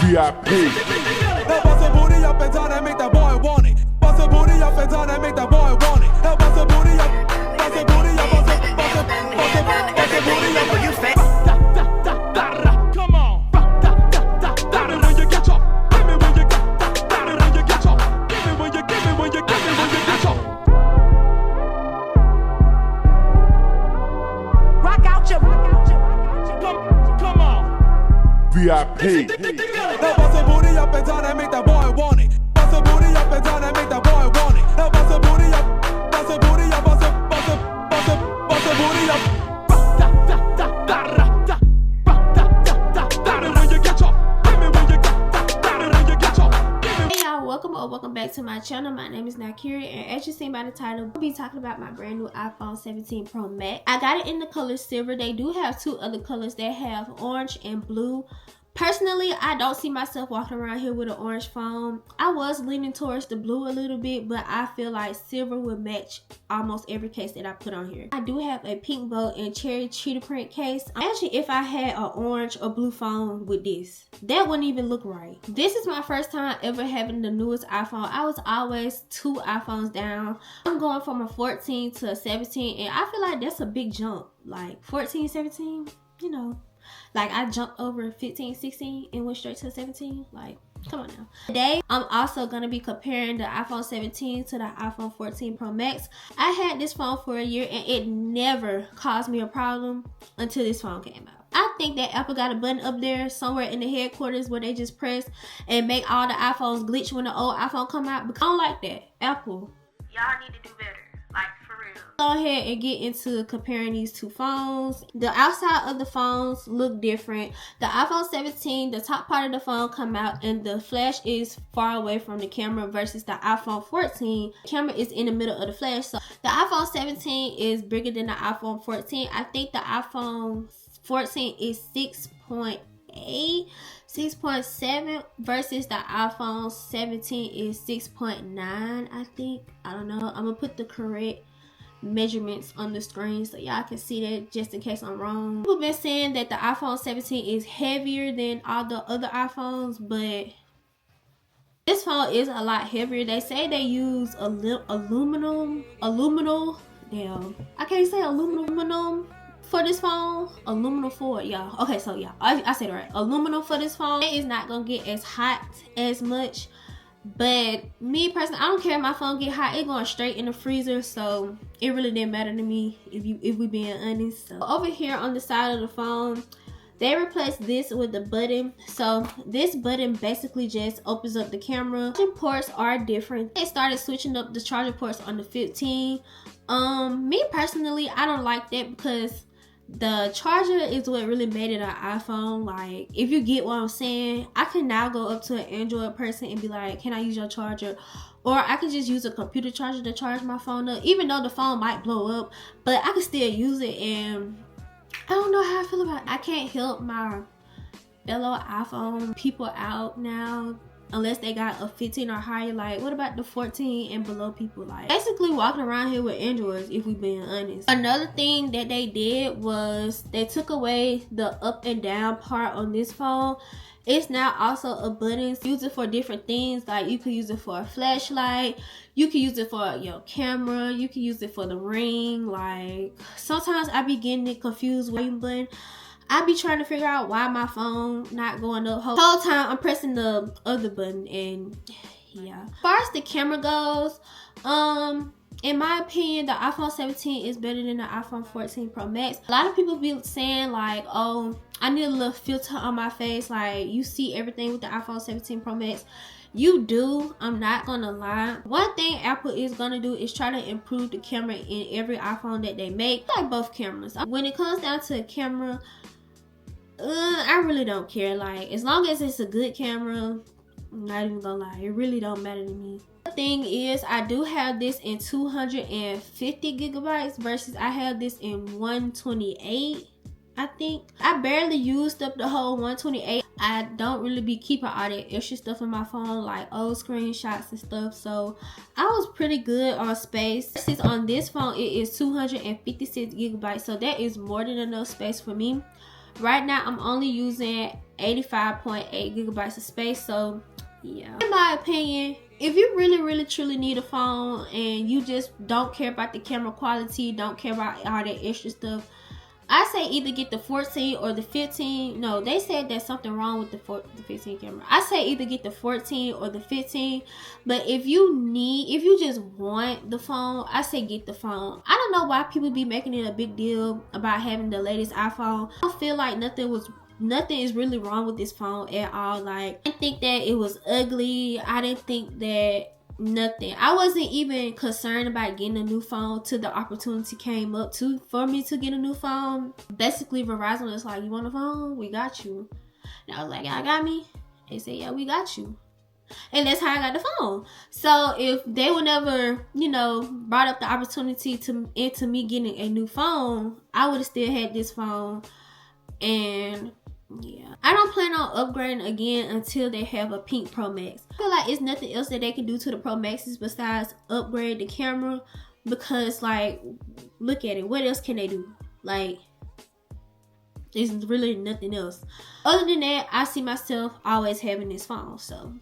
VIP. Now bust a booty up and down and make that boy want it. Bust a booty up and down and make that boy want it. Now bust a booty up, bust a booty up, bust a booty up. You fat. Come on. Give me when you get off. Give me when you get off. Give me when you get off. Rock out your. Come on. VIP. Now bust a booty up and down and make that boy want it. Bust a booty up and down and make that boy want it. Now bust a booty up, bust a booty up, bust a booty up. Hey y'all, welcome or welcome back to my channel. My name is Nakiri, and as you seen by the title, I'll be talking about my brand new iPhone 17 Pro Max. I got it in the color silver. They do have two other colors that have orange and blue. Personally, I don't see myself walking around here with an orange phone. I was leaning towards the blue a little bit, but I feel like silver would match almost every case that I put on here. I do have a pink bow and cherry cheetah print case. Actually, if I had an orange or blue phone with this, that wouldn't even look right. This is my first time ever having the newest iPhone. I was always 2 iPhones down. I'm going from a 14 to a 17, and I feel like that's a big jump. Like 14, 17, you know. Like I jumped over 15, 16 and went straight to 17. Like, come on now. Today, I'm also going to be comparing the iPhone 17 to the iPhone 14 Pro Max. I had this phone for a year and it never caused me a problem until this phone came out. I think that Apple got a button up there somewhere in the headquarters where they just press and make all the iPhones glitch when the old iPhone come out. But I don't like that. Apple, y'all need to do better. Like, for real. Go ahead and get into comparing these two phones. The outside of the phones look different. The iPhone 17, the top part of the phone come out and the flash is far away from the camera versus the iPhone 14. The camera is in the middle of the flash. So the iPhone 17 is bigger than the iPhone 14. I think the iPhone 14 is 6.8, 6.7 versus the iPhone 17 is 6.9, I think. I don't know. I'm gonna put the correct measurements on the screen so y'all can see that just in case I'm wrong. People been saying that the iPhone 17 is heavier than all the other iPhones, but this phone is a lot heavier. They say they use aluminum, damn, I can't say aluminum for this phone. Aluminum for it, y'all. Okay, so yeah, I said it right. Aluminum for this phone. It is not gonna get as hot as much, but me personally, I don't care if my phone get hot. It going straight in the freezer, so it really didn't matter to me if we being honest. So over here on the side of the phone, they replaced this with the button. So this button basically just opens up the camera. The ports are different. They started switching up the charger ports on the 15. Me personally, I don't like that because the charger is what really made it an iPhone. Like, if you get what I'm saying, I can now go up to an Android person and be like, can I use your charger? Or I can just use a computer charger to charge my phone up, even though the phone might blow up, but I can still use it. And I don't know how I feel about it. I can't help my fellow iPhone people out now unless they got a 15 or higher. Like, what about the 14 and below people? Like, basically walking around here with Androids, if we being honest. Another thing that they did was they took away the up and down part on this phone. It's now also a button. Use it for different things. Like, you could use it for a flashlight, you can use it for your camera, you can use it for the ring. Like, sometimes I be getting it confused with the button. I be trying to figure out why my phone not going up. Whole time I'm pressing the other button, and yeah. As far as the camera goes, in my opinion, the iPhone 17 is better than the iPhone 14 Pro Max. A lot of people be saying like, oh, I need a little filter on my face. Like, you see everything with the iPhone 17 Pro Max. You do, I'm not gonna lie. One thing Apple is gonna do is try to improve the camera in every iPhone that they make. I like both cameras. When it comes down to a camera, I really don't care. Like, as long as it's a good camera, I'm not even gonna lie, it really don't matter to me. The thing is, I do have this in 250 gigabytes versus I have this in 128. I think I barely used up the whole 128. I don't really be keeping all that extra stuff in my phone, like old screenshots and stuff, so I was pretty good on space. Since on this phone it is 256 gigabytes, so that is more than enough space for me. Right now I'm only using 85.8 gigabytes of space. So yeah, in my opinion, if you really truly need a phone and you just don't care about the camera quality, don't care about all that extra stuff, I say either get the 14 or the 15. No, they said there's something wrong with the 15 camera. I say either get the 14 or the 15. But if you just want the phone, I say get the phone. I don't know why people be making it a big deal about having the latest iPhone. I feel like nothing is really wrong with this phone at all. Like, I didn't think that it was ugly. I didn't think that nothing. I wasn't even concerned about getting a new phone till the opportunity came up for me to get a new phone. Basically, Verizon was like, you want a phone? We got you. And I was like, y'all got me? They said, yeah, we got you. And that's how I got the phone. So if they would never, brought up the opportunity into me getting a new phone, I would have still had this phone. And yeah, I don't plan on upgrading again until they have a pink Pro Max. I feel like it's nothing else that they can do to the Pro Maxes besides upgrade the camera, because like, look at it, what else can they do? Like, there's really nothing else. Other than that, I see myself always having this phone. So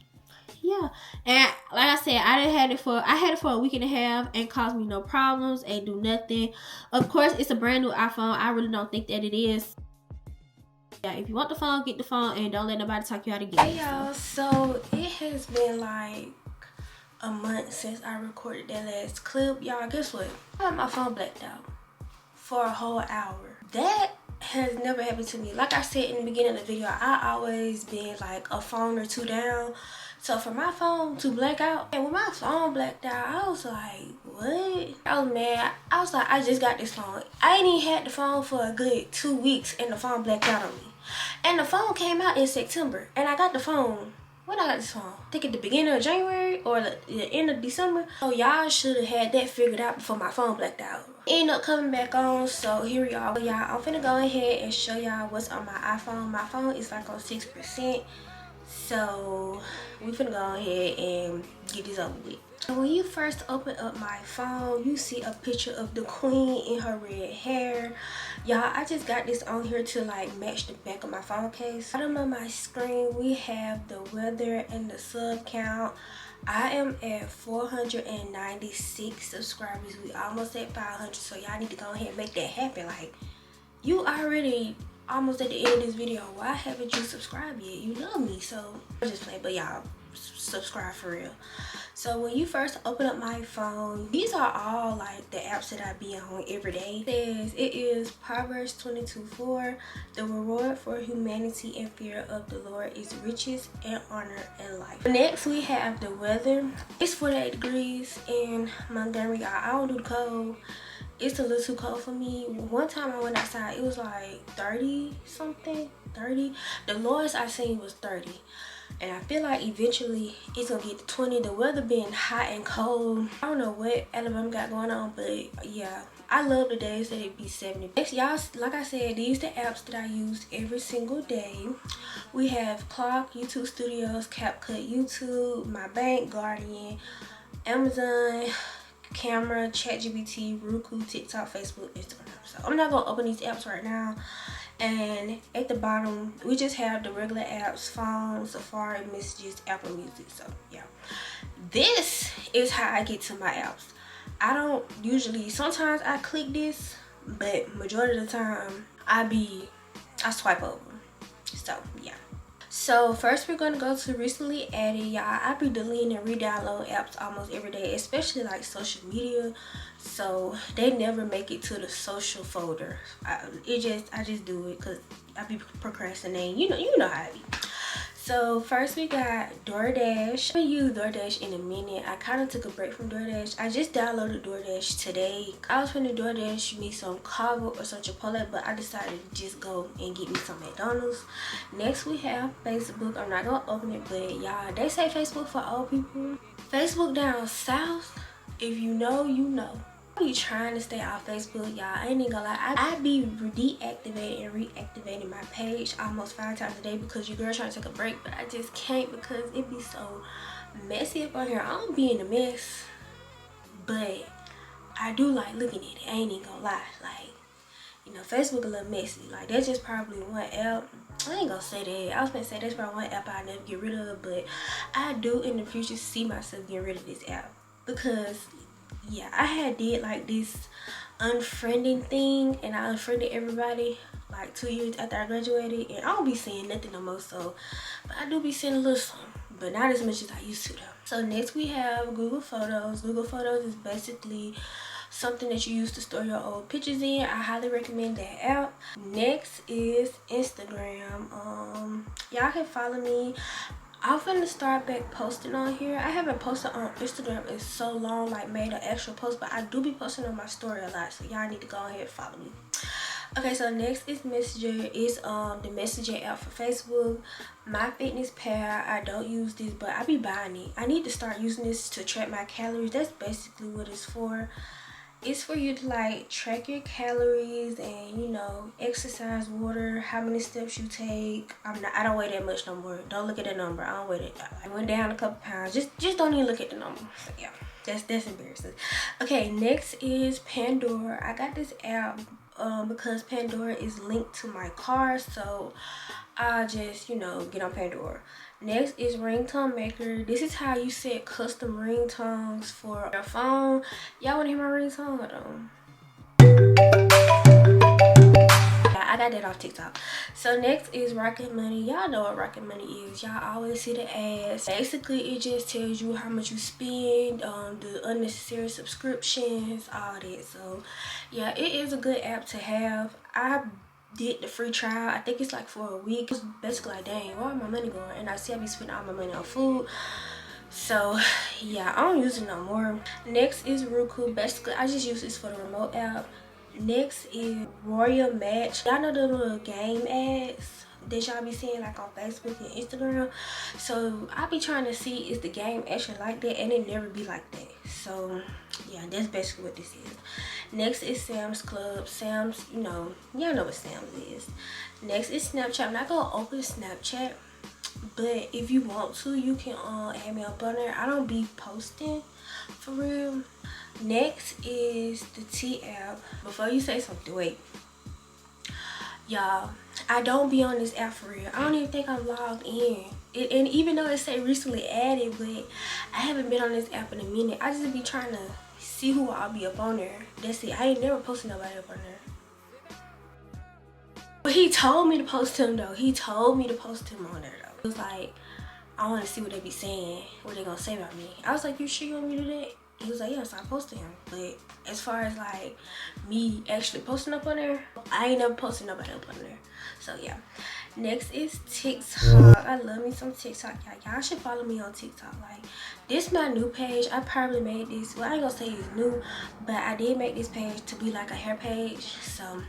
yeah, and like I said, I had it for a week and a half and caused me no problems, ain't do nothing. Of course, it's a brand new iPhone. I really don't think that it is. Yeah, if you want the phone, get the phone, and don't let nobody talk you out of getting it. Hey y'all, so it has been like a month since I recorded that last clip. Y'all, guess what? I had my phone blacked out for a whole hour. That has never happened to me. Like I said in the beginning of the video, I always been like a phone or two down. So for my phone to black out, and when my phone blacked out, I was like, what? I was mad. I was like, I just got this phone. I ain't even had the phone for a good 2 weeks and the phone blacked out on me. And the phone came out in September, and I got the phone. When I got this phone, I think at the beginning of January or the end of December. So y'all should have had that figured out before my phone blacked out. Ended up coming back on, so here we are. Y'all, I'm finna go ahead and show y'all what's on my iPhone. My phone is like on 6%. So we finna go ahead and get this over with. And when you first open up my phone, you see a picture of the queen in her red hair. Y'all, I just got this on here to like match the back of my phone case. Bottom of my screen, we have the weather and the sub count. I am at 496 subscribers. We almost at 500, so y'all need to go ahead and make that happen. Like, you already almost at the end of this video. Why haven't you subscribed yet? You love me, so I'm just playing, but y'all subscribe for real. So when you first open up my phone, these are all like the apps that I be on every day. It is Proverbs 22:4. The reward for humanity and fear of the Lord is riches and honor and life. Next we have the weather. It's 48 degrees in Montgomery. I don't do the cold. It's a little too cold for me. One time I went outside, it was like 30 something, 30. The lowest I seen was 30. And I feel like eventually it's gonna get to 20. The weather being hot and cold, I don't know what Alabama got going on, but yeah, I love the days that it be 70. Next, y'all, like I said, these the apps that I use every single day. We have Clock, YouTube Studios, CapCut, YouTube, My Bank, Guardian, Amazon, Camera, ChatGPT, Roku, TikTok, Facebook, Instagram. So I'm not gonna open these apps right now. And at the bottom, we just have the regular apps: phone, Safari, messages, Apple Music. So yeah, this is how I get to my apps. I don't usually, sometimes I click this, but majority of the time I swipe over. So yeah. So first we're gonna go to recently added. Y'all, I be deleting and re-download apps almost every day, especially like social media. So they never make it to the social folder. I just do it because I be procrastinating. You know how I be. So first we got DoorDash. I haven't used DoorDash in a minute. I kind of took a break from DoorDash. I just downloaded DoorDash today. I was finna DoorDash me some Cabo or some Chipotle, but I decided to just go and get me some McDonald's. Next we have Facebook. I'm not gonna open it, but y'all, they say Facebook for old people. Facebook down south, if you know, you know. I be trying to stay off Facebook, y'all. I ain't even gonna lie. I be deactivating and reactivating my page almost 5 times a day because your girl trying to take a break, but I just can't because it be so messy up on here. I don't be in a mess, but I do like looking at it. I ain't even gonna lie. Like, you know, Facebook a little messy. Like, that's just probably one app. I ain't gonna say that. I was gonna say that's probably one app I never get rid of, but I do in the future see myself getting rid of this app because, yeah, I had did like this unfriending thing, and I unfriended everybody like 2 years after I graduated, and I don't be seeing nothing no more. So, but I do be seeing a little something, but not as much as I used to though. So next we have Google Photos. Google Photos is basically something that you use to store your old pictures in. I highly recommend that app. Next is Instagram. Y'all can follow me. I'm gonna start back posting on here. I haven't posted on Instagram in so long, like made an actual post, but I do be posting on my story a lot, so y'all need to go ahead and follow me. Okay, so next is Messenger. It's the messaging app for Facebook. MyFitnessPal, I don't use this, but I be buying it. I need to start using this to track my calories. That's basically what it's for. It's for you to like track your calories and, you know, exercise, water, how many steps you take. I don't weigh that much no more. Don't look at the number. I don't weigh that. I went down a couple pounds. Just don't even look at the number. So yeah, that's embarrassing. Okay, next is Pandora. I got this app because Pandora is linked to my car, so I just, you know, get on Pandora. Next is Ringtone Maker. This is how you set custom ringtones for your phone. Y'all wanna hear my ringtone? Hold on. I got that off TikTok. So next is Rocket Money. Y'all know what Rocket Money is. Y'all always see the ads. Basically, it just tells you how much you spend, the unnecessary subscriptions, all that. So yeah, it is a good app to have. I did the free trial. I think it's like for a week. It's basically like, dang, where my money going? And I see I be spending all my money on food. So yeah, I don't use it no more. Next is Roku. Basically, I just use this for the remote app. Next is Royal Match. Y'all know the little game ads that y'all be seeing like on Facebook and Instagram. So I be trying to see is the game actually like that, and it never be like that. So yeah, that's basically what this is. Next is Sam's Club. Sam's, you know, y'all know what Sam's is. Next is Snapchat. I'm not gonna open Snapchat, but if you want to, you can add me up on there. I don't be posting for real. Next is the T app. Before you say something, wait. Y'all, I don't be on this app for real. I don't even think I'm logged in. And even though it say recently added, but I haven't been on this app in a minute. I just be trying to see who I'll be up on there. That's it. I ain't never posted nobody up on there. But he told me to post him though. He told me to post him on there though. It was like, I want to see what they be saying, what they gonna say about me. I was like, you sure you want me to do that? He was like, yeah, so I posted him. But as far as like me actually posting up on there, I ain't never posted nobody up on there. So yeah. Next is TikTok. I love me some TikTok. Y'all should follow me on TikTok. Like, this my new page. I probably made this, well, I ain't gonna say it's new, but I did make this page to be like a hair page. So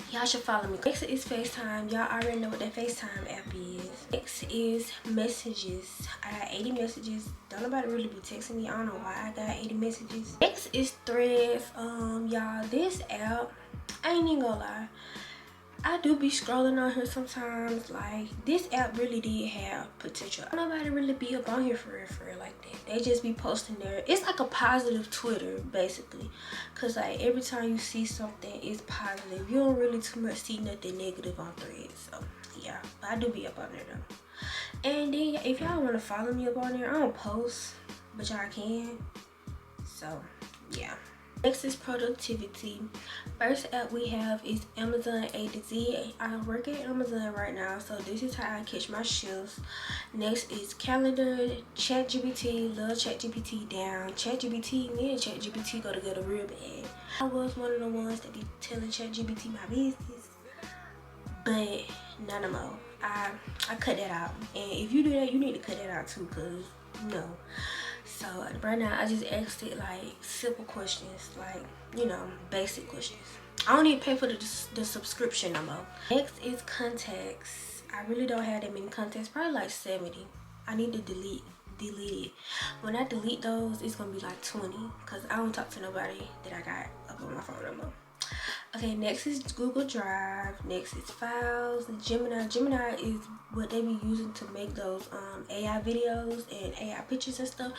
y'all should follow me. Next is FaceTime. Y'all already know what that FaceTime app is. Next is messages. I got 80 messages. Don't nobody really be texting me. I don't know why I got 80 messages. Next is Threads. Y'all, this app, I ain't even gonna lie, I do be scrolling on here sometimes. Like, this app really did have potential. Nobody really be up on here for real like that. They just be posting there. It's like a positive Twitter, basically. Cause like every time you see something, it's positive. You don't really too much see nothing negative on Threads. So yeah, but I do be up on there though. And then if y'all want to follow me up on there, I don't post, but y'all can. So yeah. Next is productivity. First app we have is Amazon A to Z. I work at Amazon right now, so this is how I catch my shifts. Next is calendar. ChatGPT. Love ChatGPT down. ChatGPT, me and ChatGPT go together real bad. I was one of the ones that be telling ChatGPT my business, but not no more. I cut that out, and if you do that, you need to cut that out too, cause no. So right now I just asked it like simple questions, like, you know, basic questions. I don't even pay for the subscription no more. Next is contacts. I really don't have that many contacts, probably like 70. I need to delete it. When I delete those, it's gonna be like 20, because I don't talk to nobody that I got up on my phone no more. Okay, next is Google Drive. Next is Files. Gemini. Gemini is what they be using to make those AI videos and AI pictures and stuff.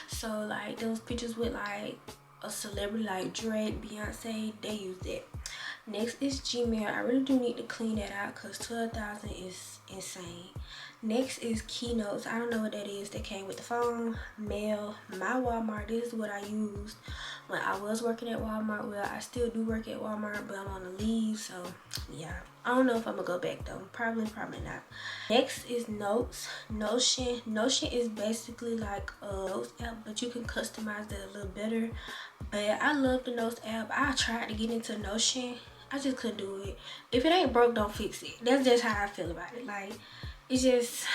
So like those pictures with like a celebrity like Drake, Beyonce, they use that. Next is Gmail. I really do need to clean that out because 12,000 is insane. Next is Keynotes. I don't know what that is. That came with the phone. Mail. My Walmart. This is what I used when I was working at Walmart. Well, I still do work at Walmart, but I'm on the leave, so yeah. I don't know if I'm gonna go back though. Probably not. Next is Notes. Notion. Notion is basically like a Notes app, but you can customize it a little better. But I love the Notes app. I tried to get into Notion. I just couldn't do it. If it ain't broke, don't fix it. That's just how I feel about it. Like, it's just,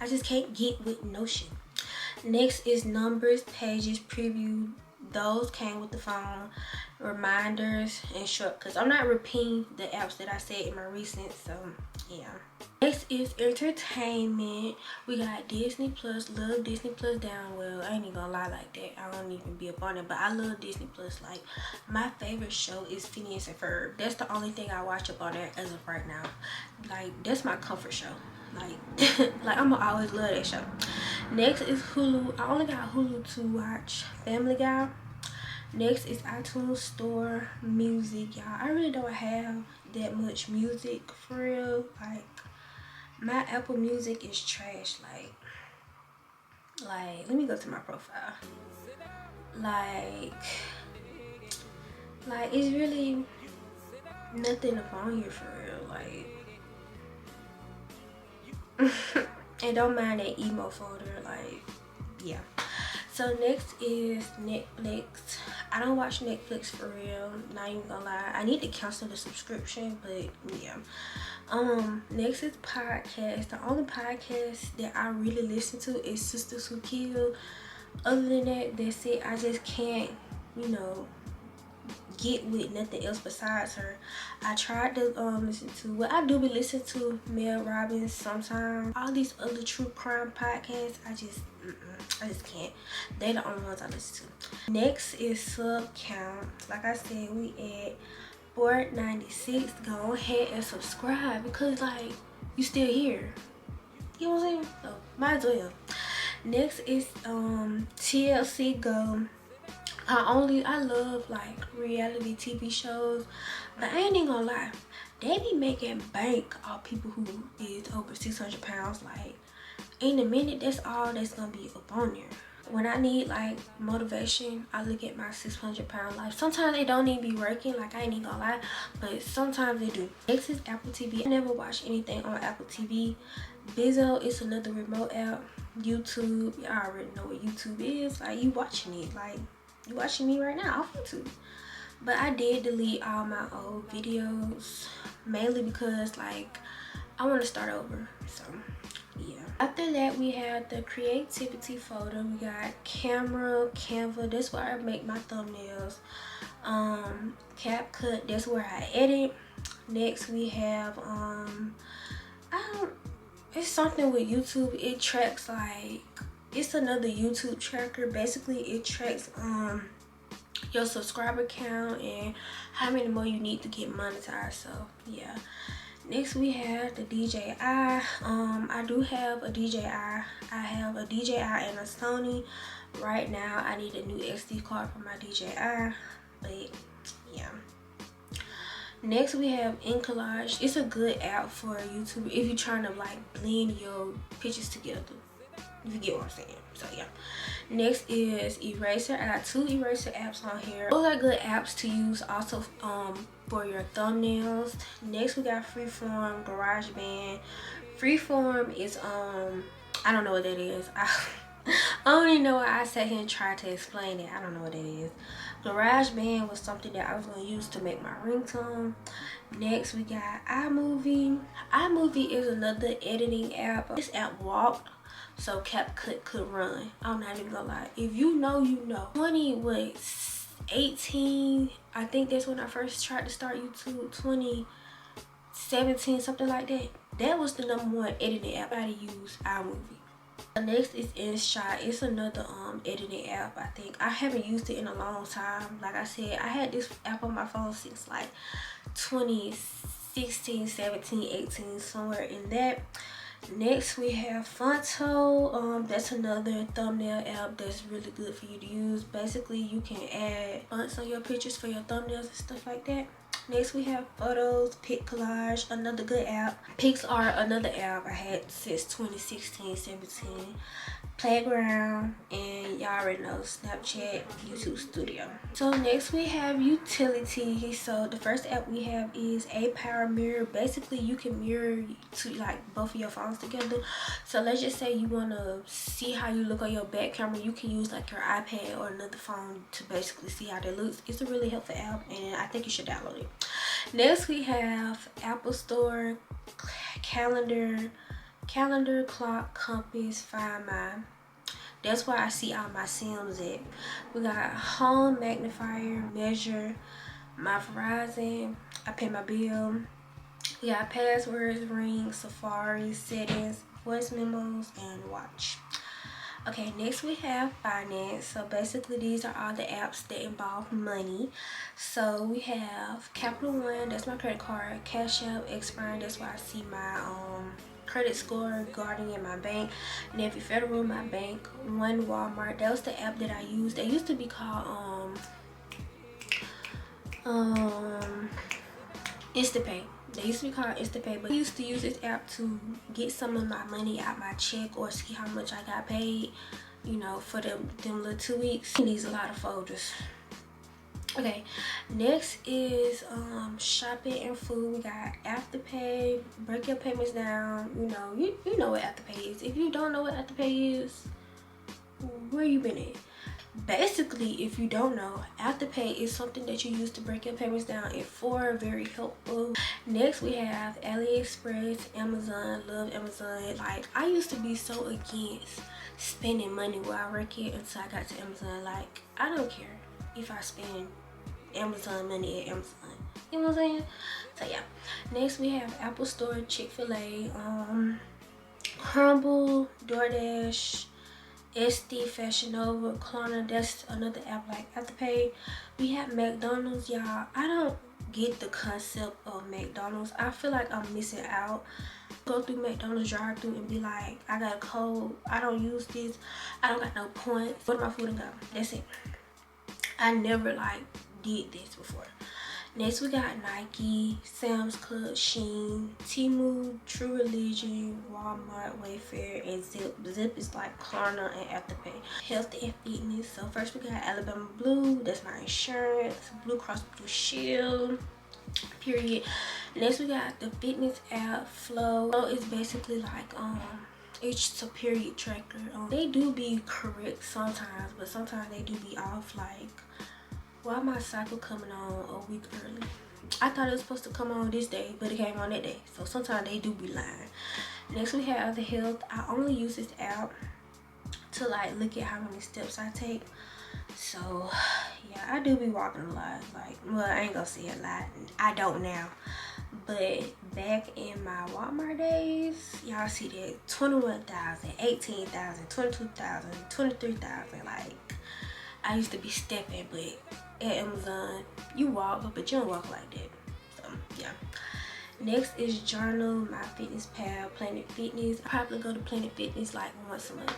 I just can't get with Notion. Next is Numbers, Pages, Preview. Those came with the phone. Reminders and shortcuts. I'm not repeating the apps that I said in my recent, so yeah. Next is Entertainment. We got Disney Plus. Love Disney Plus down. Well, I ain't even gonna lie like that. I don't even be up on it, but I love Disney Plus. Like, my favorite show is Phineas and Ferb. That's the only thing I watch up on there as of right now. Like, that's my comfort show. Like, like I'ma always love that show. Next is Hulu. I only got Hulu to watch Family Guy. Next is iTunes Store, music, y'all. I really don't have that much music for real. Like, my Apple Music is trash. Like let me go to my profile. Like it's really nothing up on here for real. Like, and don't mind that emo folder. Like, yeah. So next is Netflix. I don't watch Netflix for real, not even gonna lie. I need to cancel the subscription, but yeah. Next is podcast. The only podcast that I really listen to is Sisters Who Kill. Other than that, that's it. I just can't, you know, get with nothing else besides her. I tried to listen to, well, I do be listening to Mel Robbins sometimes. All these other true crime podcasts, I just can't. They're the only ones I listen to. Next is sub count. Like I said, we at 496. Go ahead and subscribe because, like, you still here. You know what I'm saying? So might as well. Next is TLC Go. I love like reality TV shows, but I ain't even gonna lie, they be making bank off people who is over 600 pounds. Like, in a minute, that's all that's gonna be up on there. When I need like motivation, I look at my 600-pound life. Sometimes they don't even be working, like I ain't even gonna lie, but sometimes they do. Next is Apple TV. I never watch anything on Apple TV. Bizzo is another remote app. YouTube, y'all already know what YouTube is. Like, you watching it, like you watching me right now off YouTube. But I did delete all my old videos, mainly because like I want to start over. So yeah. After that, we have the creativity folder. We got camera, Canva. That's where I make my thumbnails. CapCut. That's where I edit. Next, we have it's something with YouTube. It tracks like, it's another YouTube tracker. Basically, it tracks your subscriber count and how many more you need to get monetized. So yeah. Next, we have the DJI. I do have a DJI. I have a DJI and a Sony. Right now, I need a new SD card for my DJI, but yeah. Next, we have Collage. It's a good app for YouTube if you're trying to like blend your pictures together. If you get what I'm saying. So yeah. Next is Eraser. I got 2 eraser apps on here. Those are good apps to use also for your thumbnails. Next, we got Freeform, GarageBand. Freeform is I don't know what that is. I don't even know why I sat here and tried to explain it. I don't know what that is. GarageBand was something that I was going to use to make my ringtone. Next, we got iMovie. iMovie is another editing app. This app walked, so CapCut could run. I'm not even gonna lie. If you know, you know. 2018, I think that's when I first tried to start YouTube. 2017, something like that. That was the #1 editing app I use iMovie. Next is InShot. It's another editing app. I think I haven't used it in a long time. Like I said, I had this app on my phone since like 2016, 17, 18, somewhere in that. Next, we have Fonto. That's another thumbnail app that's really good for you to use. Basically, you can add fonts on your pictures for your thumbnails and stuff like that. Next we have photos, pic collage, another good app. Pics are another app I had since 2016, 17. Playground, and y'all already know Snapchat, YouTube Studio. So next we have utility. So the first app we have is a power mirror. Basically you can mirror to like both of your phones together. So let's just say you want to see how you look on your back camera, you can use like your iPad or another phone to basically see how that looks. It's a really helpful app and I think you should download it. Next we have Apple Store, calendar, clock, compass, find my. That's where I see all my Sims at. We got home, magnifier, measure, my Verizon, I pay my bill. We got passwords, ring, Safari, settings, voice memos, and watch. Okay, next we have finance. So basically these are all the apps that involve money. So we have Capital One, that's my credit card, Cash App, Expiring, that's where I see my credit score, Guardian, my bank, Navy Federal, my bank, One, Walmart. That was the app that I used. They used to be called Instapay. They used to be called Instapay, but I used to use this app to get some of my money out my check or see how much I got paid, you know, for them little 2 weeks. It needs a lot of folders. Okay, next is shopping and food. We got Afterpay, break your payments down. You know what Afterpay is. If you don't know what Afterpay is, where you been at? Basically, if you don't know, Afterpay is something that you use to break your payments down in 4, very helpful. Next we have AliExpress, Amazon. Love Amazon. Like, I used to be so against spending money where I work at until I got to Amazon. Like, I don't care if I spend Amazon money at Amazon, you know what I'm saying? So yeah, next we have Apple Store, Chick-fil-A, Crumble, DoorDash, SD, Fashion Nova, Klarna. That's another app like Afterpay. We have McDonald's. Y'all, I don't get the concept of McDonald's. I feel like I'm missing out. Go through McDonald's drive-through and be like, I got a code, I don't use this, I don't got no points, order my food and go. That's it. I never like did this before. Next we got Nike, Sam's Club, Shein, Temu, True Religion, Walmart, Wayfair, and Zip. Zip is like Klarna and Afterpay. Health and fitness. So first we got Alabama Blue, that's my insurance. Blue Cross Blue Shield, period. Next we got the fitness app, Flow. Flow is basically like it's a period tracker. They do be correct sometimes, but sometimes they do be off. Like, why my cycle coming on a week early? I thought it was supposed to come on this day, but it came on that day. So sometimes they do be lying. Next we have the health. I only use this app to like look at how many steps I take. So yeah, I do be walking a lot. Like, well, I ain't gonna say a lot, I don't now, but back in my Walmart days, y'all see that 21,000, 18,000, 22,000, 23,000. Like, I used to be stepping, but at Amazon you walk, but you don't walk like that. So yeah. Next is Journal, My Fitness Pal, Planet Fitness. I probably go to Planet Fitness like once a month,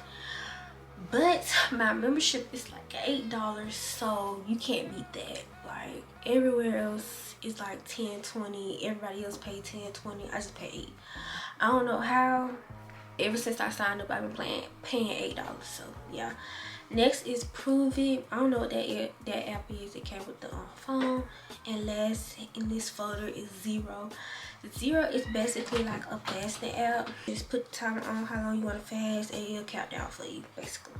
but my membership is like $8, so you can't beat that. Like, everywhere else is like 10, 20. Everybody else pay 10, 20. I just pay 8. I don't know how. Ever since I signed up, I've been paying $8. So yeah. Next is Prove It. I don't know what that app is. It came with the phone. And last in this folder is Zero. Zero is basically like a fasting app. Just put the timer on how long you want to fast and it'll count down for you, basically.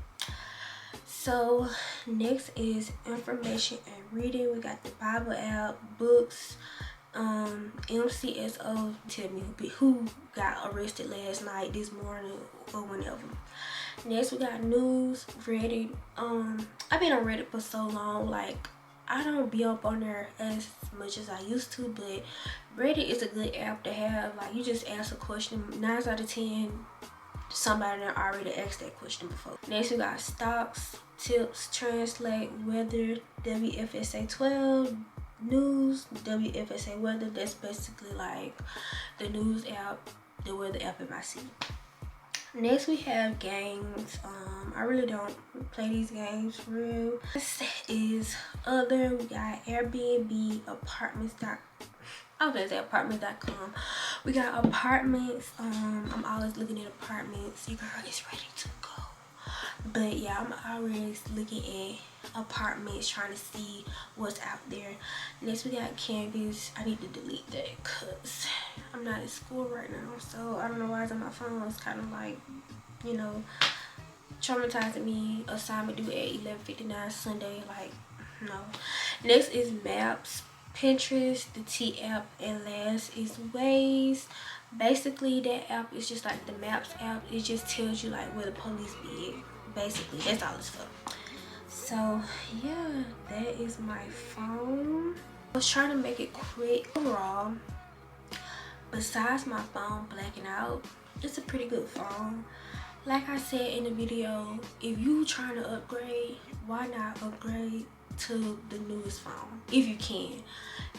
So next is information and reading. We got the Bible app, books, MCSO, tell me who got arrested last night, this morning, or whenever. Next we got news, Reddit. I've been on Reddit for so long, like, I don't be up on there as much as I used to, but Reddit is a good app to have. Like, you just ask a question, 9 out of 10 somebody that already asked that question before. Next we got stocks, tips, translate, weather, WFSA 12, news, WFSA weather. That's basically like the news app, the weather app in my city. Next we have games. I really don't play these games for real. This is other. We got Airbnb, apartments.com. I was gonna say apartments.com. We got apartments. I'm always looking at apartments. Your girl is ready to go. But yeah, I'm always looking at apartments, trying to see what's out there. Next we got Canvas. I need to delete that because I'm not at school right now, so I don't know why it's on my phone. It's kind of like, you know, traumatizing me. Assignment due at 11:59 Sunday. Like, no. Next is Maps, Pinterest, the T app, and last is Waze. Basically, that app is just like the Maps app. It just tells you like where the police be at. Basically, that's all it's for. So yeah, that is my phone. I was trying to make it quick. Overall, besides my phone blacking out, it's a pretty good phone. Like I said in the video, if you trying to upgrade, why not upgrade to the newest phone if you can.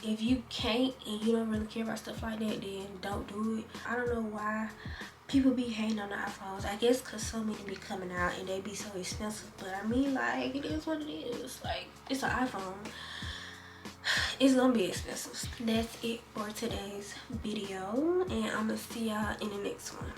If you can't and you don't really care about stuff like that, then don't do it. I don't know why people be hating on the iPhones. I guess because so many be coming out and they be so expensive, but I mean, like, it is what it is. Like, it's an iPhone, it's gonna be expensive. That's it for today's video, and I'm gonna see y'all in the next one.